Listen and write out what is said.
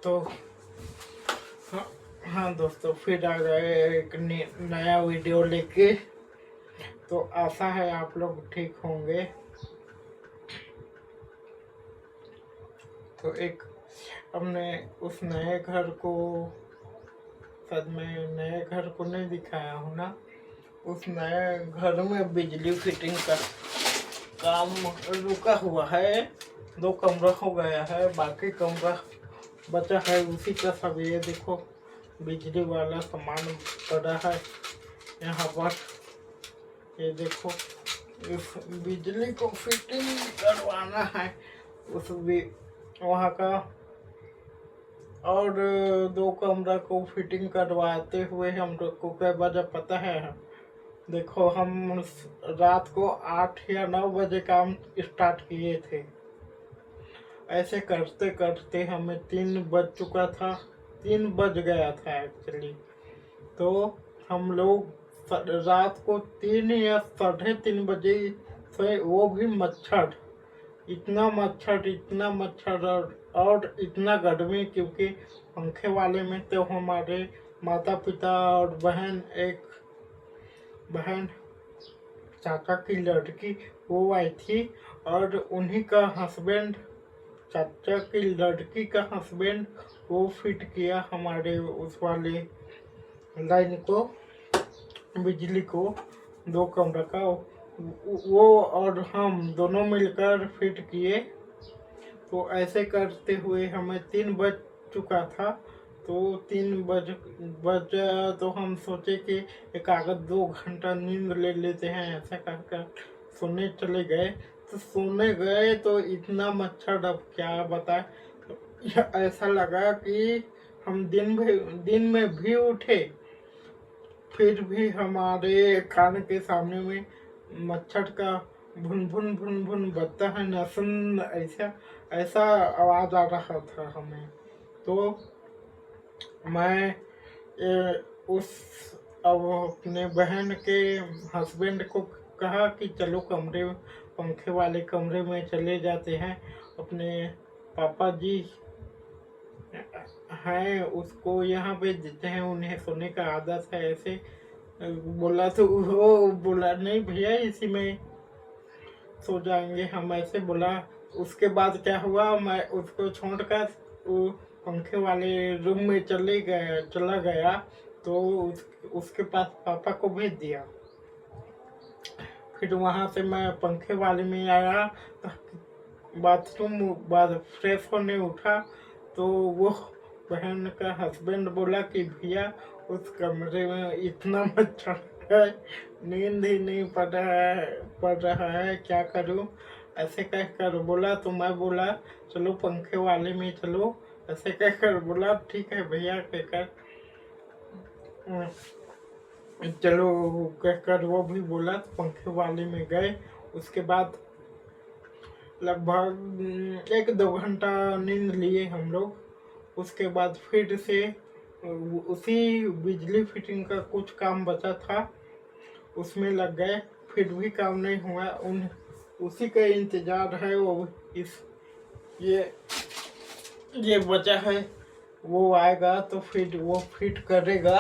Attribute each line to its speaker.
Speaker 1: तो हाँ, हाँ दोस्तों, फिर आ गए एक नया वीडियो लेके। तो आशा है आप लोग ठीक होंगे। तो एक हमने उस नए घर को, शायद मैं नए घर को नहीं दिखाया हूँ ना, उस नए घर में बिजली फिटिंग का काम रुका हुआ है। 2 कमरा हो गया है, बाकी कमरा बचा है। उसी का सब ये देखो बिजली वाला सामान पड़ा है यहाँ पर। ये देखो इस बिजली को फिटिंग करवाना है उस वहाँ का, और 2 कमरा को फिटिंग करवाते हुए हम लोग को क्या बजे पता है। देखो हम रात को 8 या 9 बजे काम स्टार्ट किए थे। ऐसे करते करते हमें 3 बज चुका था, 3 बज गया था एक्चुअली। तो हम लोग रात को 3 या 3:30 बजे से, वो भी मच्छर, इतना मच्छर, इतना मच्छर और इतना गर्मी, क्योंकि पंखे वाले में तो हमारे माता पिता और एक बहन चाचा की लड़की वो आई थी, और उन्हीं का हस्बैंड, चाचा की लड़की का हस्बैंड, वो फिट किया हमारे उस वाले लाइन को, बिजली को, 2 कमरा का। वो और हम दोनों मिलकर फिट किए। तो ऐसे करते हुए हमें 3 बज चुका था। तो 3 बज तो हम सोचे कि एक आध 2 घंटा नींद ले लेते हैं। ऐसा कर सोने चले गए। तो सोने गए तो इतना मच्छर, अब क्या बताए। तो ऐसा लगा कि हम दिन में भी उठे, फिर भी हमारे कान के सामने में मच्छर का भुन भुन भुन भुन बजता है न, सुन, ऐसा आवाज़ आ रहा था हमें। तो मैं उस अब अपने बहन के हस्बैंड को कहा कि चलो पंखे वाले कमरे में चले जाते हैं। अपने पापा जी हैं, उसको यहाँ पे देते हैं, उन्हें सोने का आदत है। ऐसे बोला तो वो बोला नहीं भैया, इसी में सो जाएंगे हम, ऐसे बोला। उसके बाद क्या हुआ, मैं उसको छोड़कर वो पंखे वाले रूम में चला गया। तो उसके पास पापा को भेज दिया। फिर वहाँ से मैं पंखे वाले में आया, बाथरूम बाद फ्रेश होने उठा। तो वो बहन का हस्बैंड बोला कि भैया उस कमरे में इतना मच्छर है, नींद ही नहीं पड़ रहा है, क्या करूं। ऐसे कहकर बोला। तो मैं बोला चलो पंखे वाले में चलो, ऐसे कहकर बोला। ठीक है भैया कहकर चलो कहकर वो भी बोला। तो पंखे वाले में गए। उसके बाद लगभग 1-2 घंटा नींद लिए हम लोग। उसके बाद फिर से उसी बिजली फिटिंग का कुछ काम बचा था, उसमें लग गए। फिर भी काम नहीं हुआ। उसी का इंतज़ार है। वो ये बचा है, वो आएगा तो फिर वो फिट करेगा।